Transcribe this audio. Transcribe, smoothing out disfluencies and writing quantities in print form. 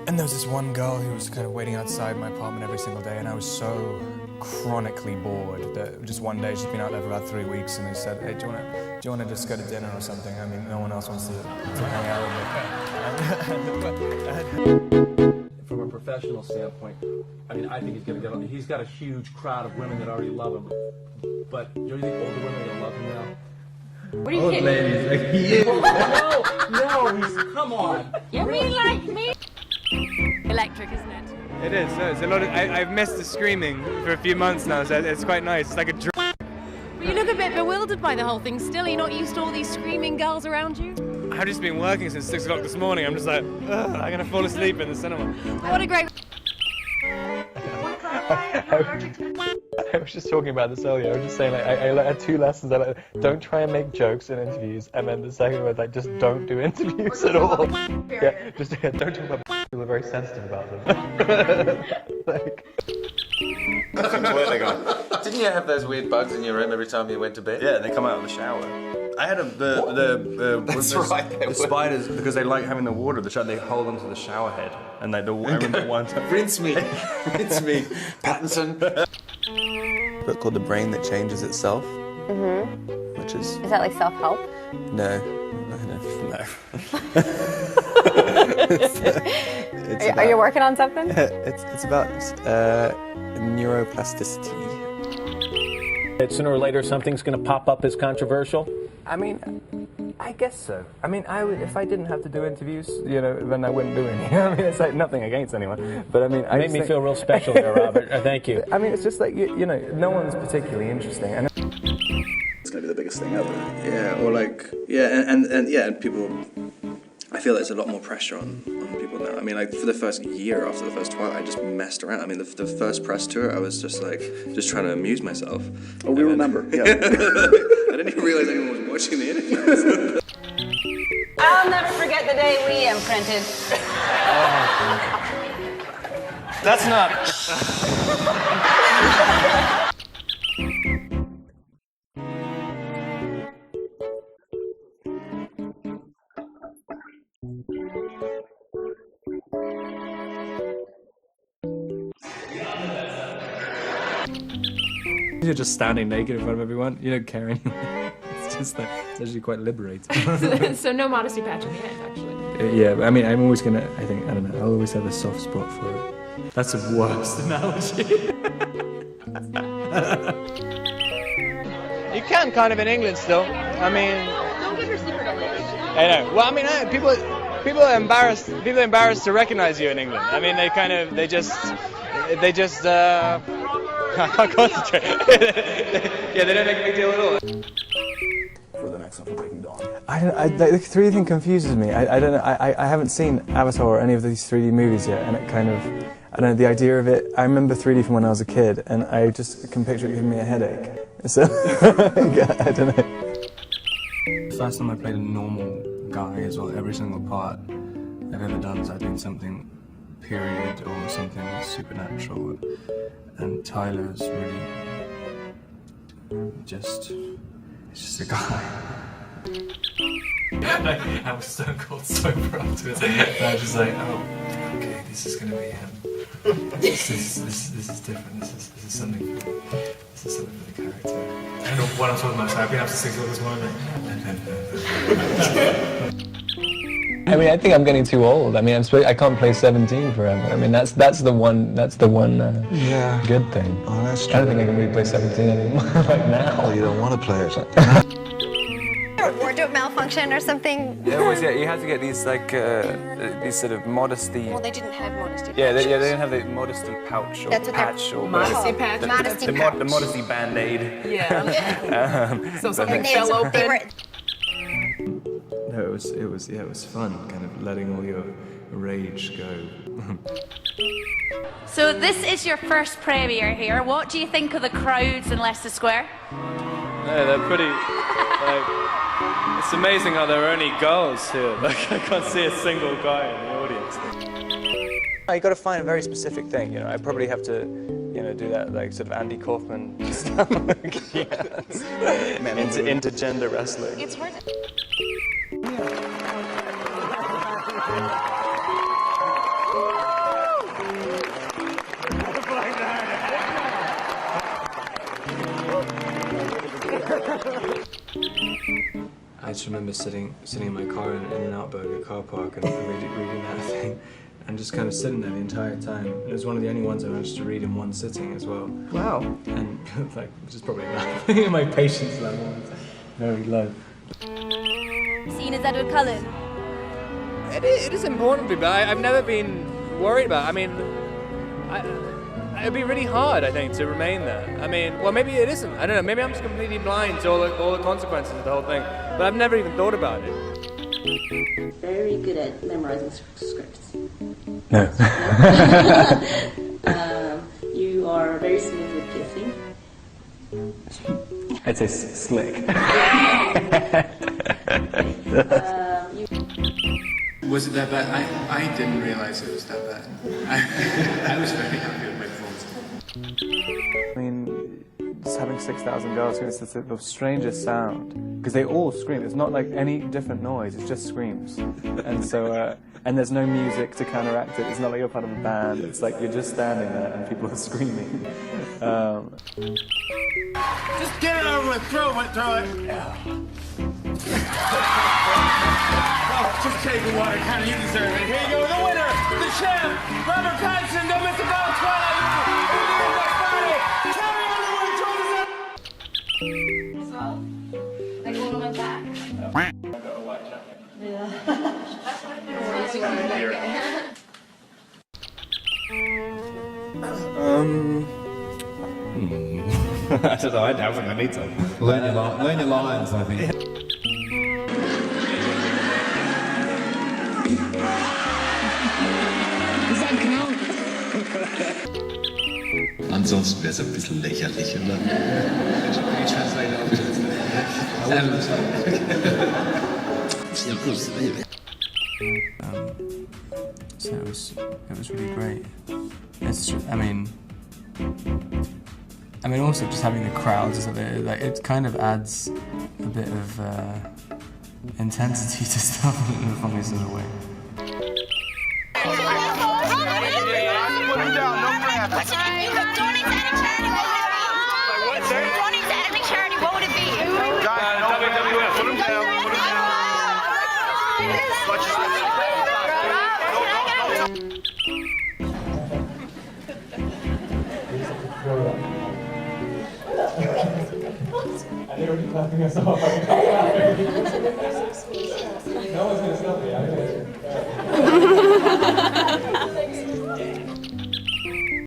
And there was this one girl who was kind of waiting outside my apartment every single day, and I was so chronically bored that just one day she'd been out there for about 3 weeks, and they said, "Hey, do you want to just go to dinner or something? I mean, no one else wants to hang out with me." From a professional standpoint, I mean, I think he's going to get on. He's got a huge crowd of women that already love him. But do you think older women are going to love him now? What are you kidding? Ladies, like you. Come on. You mean like me? Electric, isn't it? It is. It's a lot of. I've missed the screaming for a few months now, so it's quite nice. It's like a drug. But you look a bit bewildered by the whole thing still. Are you not used to all these screaming girls around you? I've just been working since 6 o'clock this morning. I'm just like, ugh, I'm gonna fall asleep in the cinema. What a great... I was just talking about this earlier. I was just saying, like, I had 2 lessons. I like, don't try and make jokes in interviews, and then the second was like, just don't do interviews at all. Yeah, just don't talk about people who are very sensitive about them. Like. Completely gone. Didn't you have those weird bugs in your room every time you went to bed? Yeah, they come out of the shower. I had the spiders, because they like having the water. They hold onto the shower head, and I remember one time. Rinse me, Pattinson. Book called The Brain That Changes Itself. Mm-hmm. Which is... Is that like self-help? No. Are you working on something? It's about neuroplasticity. Sooner or later, something's going to pop up as controversial. I mean, I guess so. I mean, I would, if I didn't have to do interviews, you know, then I wouldn't do any. I mean, it's like nothing against anyone, but I mean, It made me feel real special there, Robert. Thank you. I mean, it's just like you know, no one's particularly interesting. And it's gonna be the biggest thing ever. Yeah, or like, yeah, and yeah, people. I feel there's a lot more pressure on people now. I mean, like, for the first year after the first Twilight, I just messed around. I mean, the first press tour, I was just like, just trying to amuse myself. Oh, we remember. Yeah. I didn't even realize anyone was watching the interviews. I'll never forget the day we imprinted. That's not. You're just standing naked in front of everyone. You don't care anymore. It's just that it's actually quite liberating. So no modesty patch on the head, actually. Yeah, but I mean, I'm always gonna. I don't know. I'll always have a soft spot for it. That's the worst analogy. You can kind of in England still. I mean. Don't give your secret away. I know. Well, I mean, people are embarrassed. People are embarrassed to recognize you in England. I mean, they just. I can't concentrate. Yeah, they don't make a big deal at all. For the next one for Breaking Dawn. the 3D thing confuses me. I don't know. I haven't seen Avatar or any of these 3D movies yet, and it kind of, I don't know, the idea of it. I remember 3D from when I was a kid, and I just can picture it giving me a headache. So I don't know. The first time I played a normal guy as well, every single part I've ever done is I've been something period or something supernatural, and Tyler's really it's just a guy. I was stone cold sober afterwards, and I was just like, oh, okay, this is gonna be him. This is different. This is something for the character. I don't know what I'm talking about. So I've been up to 6 o'clock this morning. I mean, I think I'm getting too old. I mean, I can't play 17 forever. I mean, that's the one Yeah. good thing. Oh, that's true. I don't think I can really play 17 anymore right now. Oh, you don't want to play it. Wardrobe malfunction or something? Yeah, you had to get these like these sort of modesty. Well, they didn't have modesty. Yeah, they didn't have the modesty pouch or That's what patch or Modesty patch. Modesty the pouch. modesty band-aid. Yeah. So something fell open. No, it was fun, kind of letting all your rage go. So this is your first premiere here. What do you think of the crowds in Leicester Square? No, they're pretty. Like, it's amazing how there are only girls here. Like, I can't see a single guy in the audience. You got to find a very specific thing. You know, I probably have to, you know, do that like sort of Andy Kaufman stuff. into gender wrestling. It's hard. just remember sitting in my car in an Outburger car park and reading that thing, and just kind of sitting there the entire time. And it was one of the only ones I managed to read in one sitting as well. Wow. And like, which is probably enough. My patience level was very low. Seen as Edward Cullen? It is important to me, but I've never been worried about it. I mean, it'd be really hard, I think, to remain there. I mean, well, maybe it isn't. I don't know. Maybe I'm just completely blind to all the consequences of the whole thing. But I've never even thought about it. Very good at memorizing scripts. No. You are very smooth with kissing. I'd say slick. Was it that bad? I didn't realize it was that bad. I was very happy with my performance. I mean, just having 6,000 girls, it's the strangest sound. Because they all scream. It's not like any different noise, it's just screams. And so, and there's no music to counteract it. It's not like you're part of a band. It's like you're just standing there and people are screaming. Just get it over with. Throw it. Oh, just take the water, Connor. You deserve it. Here you go. The winner, the champ, Robert Pattinson. Don't miss the ball. Twilight. Carry on the one. Join us up. As well. Like all on my back. I've got a white jacket. Yeah. I don't know. I don't think I need to. Learn your lines, I think. Ansonsten wäre es ein bisschen lächerlich, oder? So it was really great. I mean, also just having the crowds is it kind of adds a bit of intensity to stuff in a funny sort of way. And they were clapping us off.